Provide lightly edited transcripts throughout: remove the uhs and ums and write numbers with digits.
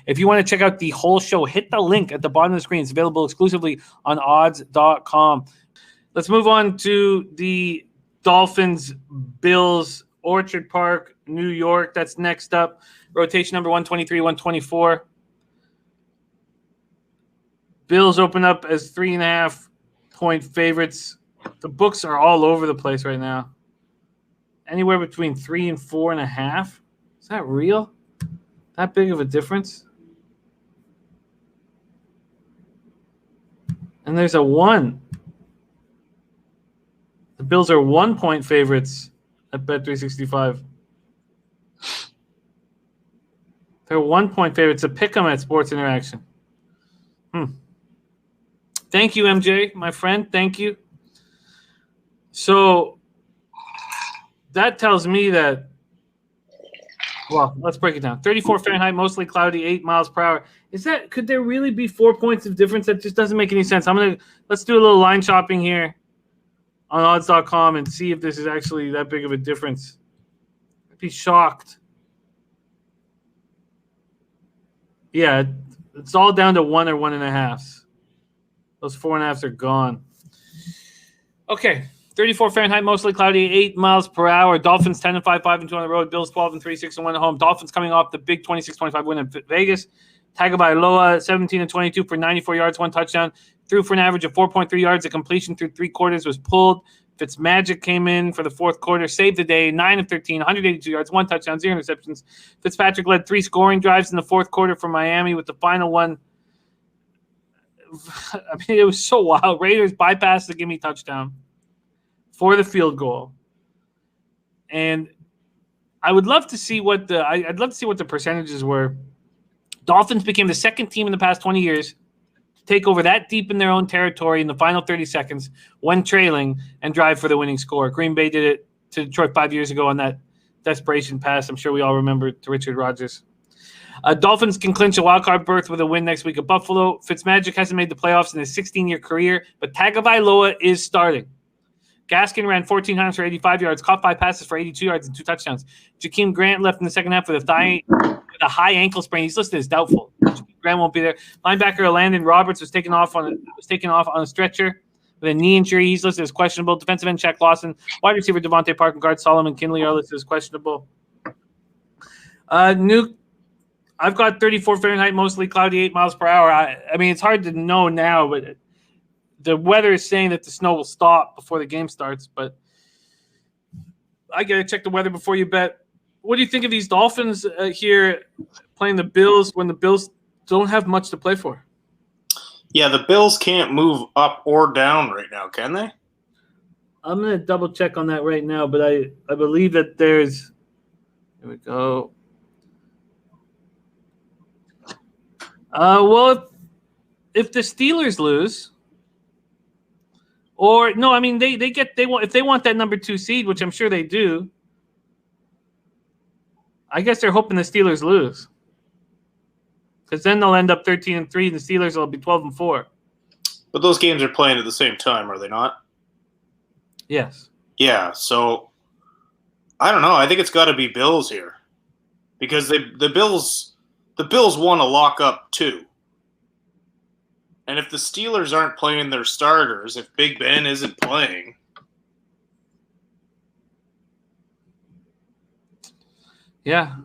If you want to check out the whole show, hit the link at the bottom of the screen. It's available exclusively on odds.com. Let's move on to the Dolphins, Bills, Orchard Park, New York. That's next up. Rotation number 123, 124. Bills open up as 3.5-point favorites. The books are all over the place right now. Anywhere between 3 and 4.5. Is that real? That big of a difference? And there's a 1. The Bills are 1-point favorites at Bet365. They're 1-point favorites. A pick 'em at Sports Interaction. Thank you, MJ, my friend. Thank you. So that tells me that, well, let's break it down. 34 Fahrenheit, mostly cloudy, 8 miles per hour. Could there really be 4 points of difference? That just doesn't make any sense. Let's do a little line shopping here on odds.com and see if this is actually that big of a difference. I'd be shocked. Yeah, it's all down to 1 or 1.5. Those 4.5s are gone. Okay, 34 Fahrenheit, mostly cloudy, 8 miles per hour. Dolphins 10-5, 5-2 on the road. Bills 12-3, 6-1 at home. Dolphins coming off the big 26-25 win in Vegas. Tagovailoa 17-22 for 94 yards, 1 touchdown. Threw for an average of 4.3 yards. A completion through 3 quarters was pulled. Fitzmagic came in for the fourth quarter, saved the day, 9 of 13, 182 yards, 1 touchdown, 0 interceptions. Fitzpatrick led 3 scoring drives in the fourth quarter for Miami, with the final one. I mean, it was so wild. Raiders bypassed the gimme touchdown for the field goal. And I would love to see what the percentages were. Dolphins became the second team in the past 20 years to take over that deep in their own territory in the final 30 seconds when trailing and drive for the winning score. Green Bay did it to Detroit 5 years ago on that desperation pass. I'm sure we all remember, to Richard Rodgers. Dolphins can clinch a wildcard berth with a win next week at Buffalo. Fitzmagic hasn't made the playoffs in his 16-year career, but Tagovailoa is starting. Gaskin ran 14 times for 85 yards, caught 5 passes for 82 yards and 2 touchdowns. Jakeem Grant left in the second half with a high ankle sprain. He's listed as doubtful. Jakeem Grant won't be there. Linebacker Landon Roberts was taken off on a stretcher with a knee injury. He's listed as questionable. Defensive end Shaq Lawson, wide receiver Devontae Parker, guard Solomon Kinley are listed as questionable. I've got 34 Fahrenheit, mostly cloudy, 8 miles per hour. I mean, it's hard to know now, but the weather is saying that the snow will stop before the game starts. But I got to check the weather before you bet. What do you think of these Dolphins here playing the Bills when the Bills don't have much to play for? Yeah, the Bills can't move up or down right now, can they? I'm going to double check on that right now, but I believe that there's – here we go. Well, if the Steelers lose, or no, I mean if they want that number 2 seed, which I'm sure they do. I guess they're hoping the Steelers lose, because then they'll end up 13-3, and the Steelers will be 12-4. But those games are playing at the same time, are they not? Yes. Yeah. So I don't know. I think it's got to be Bills here, because the Bills want to lock up too. And if the Steelers aren't playing their starters, if Big Ben isn't playing, yeah.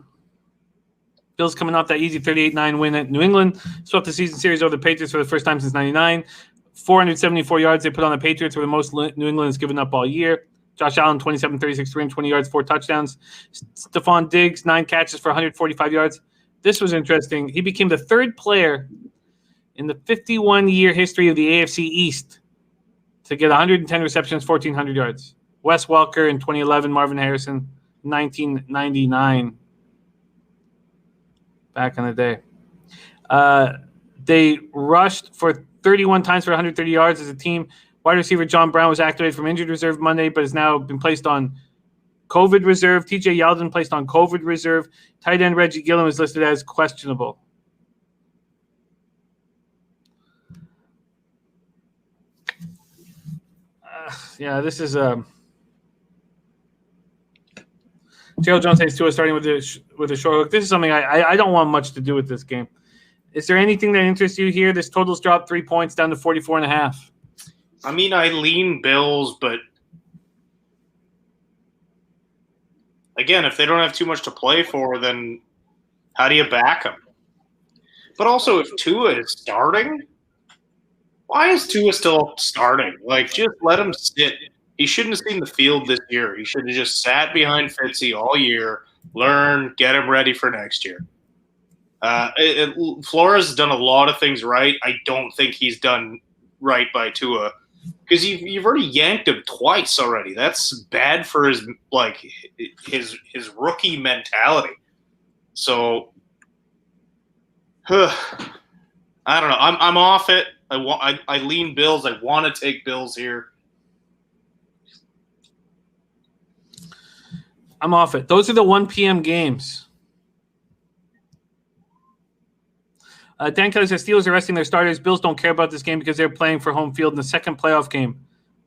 Bills coming off that easy 38-9 win at New England, swept the season series over the Patriots for the first time since '99. 474 yards they put on the Patriots, were the most New England has given up all year. Josh Allen, 27, 36, 320 yards, 4 touchdowns. Stephon Diggs, 9 catches for 145 yards. This was interesting. He became the 3rd player in the 51-year history of the AFC East to get 110 receptions, 1,400 yards. Wes Welker in 2011, Marvin Harrison, 1999. Back in the day. They rushed for 31 times for 130 yards as a team. Wide receiver John Brown was activated from injured reserve Monday, but has now been placed on COVID reserve. TJ Yeldon placed on COVID reserve. Tight end Reggie Gillen was listed as questionable. Yeah, this is Gerald Jones says Tua starting with with a short hook. This is something I don't want much to do with this game. Is there anything that interests you here? This total's dropped 3 points down to 44.5. I mean, I lean Bills, but again, if they don't have too much to play for, then how do you back them? But also, if Tua is starting, why is Tua still starting? Like, just let him sit. He shouldn't have seen the field this year. He should have just sat behind Fitzy all year, learn, get him ready for next year. Flores has done a lot of things right. I don't think he's done right by Tua because you've already yanked him twice already. That's bad for his rookie mentality. So, I don't know. I'm off it. I lean Bills. I want to take Bills here. I'm off it. Those are the 1 p.m. games. Dan Kelly says Steelers are resting their starters. Bills don't care about this game because they're playing for home field in the second playoff game.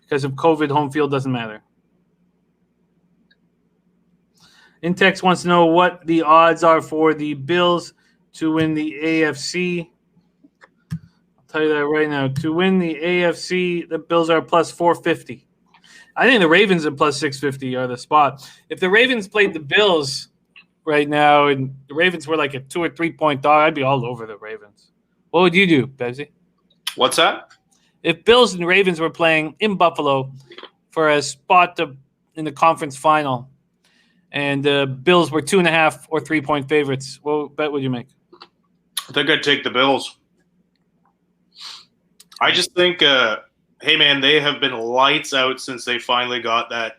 Because of COVID, home field doesn't matter. Intex wants to know what the odds are for the Bills to win the AFC. I'll tell you that right now. To win the AFC, the Bills are plus 450. I think the Ravens at plus 650 are the spot. If the Ravens played the Bills right now and the Ravens were like a 2 or 3 point dog, I'd be all over the Ravens. What would you do, Bezzy? What's that? If Bills and Ravens were playing in Buffalo for a spot in the conference final and the Bills were 2.5 or 3 point favorites, what bet would you make? I think I'd take the Bills. I just think hey, man, they have been lights out since they finally got that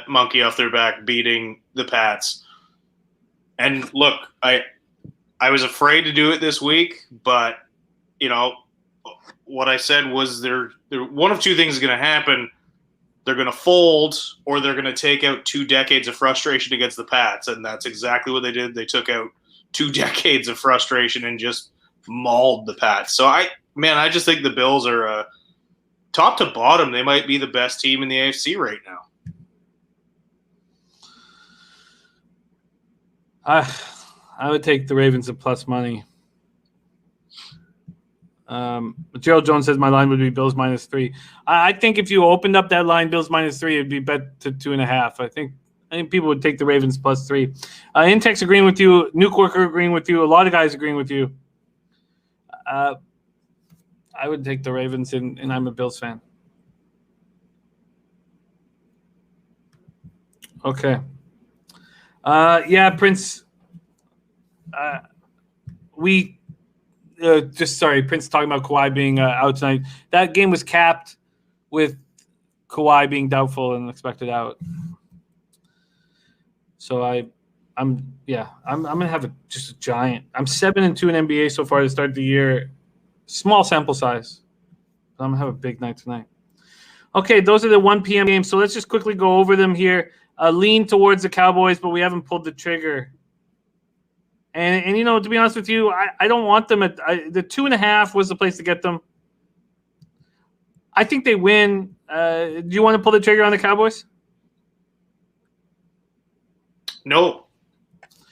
monkey off their back beating the Pats. And look, I was afraid to do it this week, but, you know, what I said was there one of two things is going to happen. They're going to fold or they're going to take out 2 decades of frustration against the Pats, and that's exactly what they did. They took out 2 decades of frustration and just mauled the Pats. So, I just think the Bills are top to bottom, they might be the best team in the AFC right now. I would take the Ravens at plus money. Gerald Jones says my line would be Bills minus 3. I think if you opened up that line, Bills minus 3, it'd be bet to 2.5. I think people would take the Ravens plus 3. Intex agreeing with you. Nuke Worker agreeing with you. A lot of guys agreeing with you. I would take the Ravens, and I'm a Bills fan. Okay. Prince. Prince talking about Kawhi being out tonight. That game was capped with Kawhi being doubtful and expected out. So I'm gonna have just a giant. I'm 7-2 in NBA so far to start the year. Small sample size. I'm gonna have a big night tonight. Okay, those are the 1 p.m. games. So let's just quickly go over them here. Lean towards the Cowboys, but we haven't pulled the trigger. And to be honest with you, I don't want them at the 2.5 was the place to get them. I think they win. Do you want to pull the trigger on the Cowboys? No,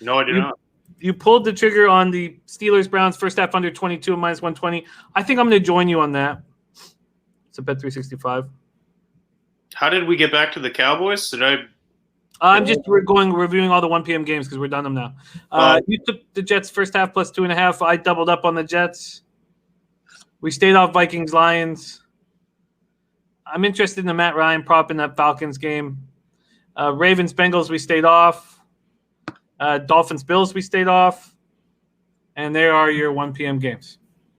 I do not. You pulled the trigger on the Steelers-Browns first half under 22 minus 120. I think I'm going to join you on that. It's a bet 365. How did we get back to the Cowboys? Did I? I'm just reviewing all the 1 p.m. games because we're done them now. You took the Jets first half plus 2.5. I doubled up on the Jets. We stayed off Vikings-Lions. I'm interested in the Matt Ryan prop in that Falcons game. Ravens-Bengals, we stayed off. Dolphins-Bills, we stayed off. And there are your 1 p.m. games.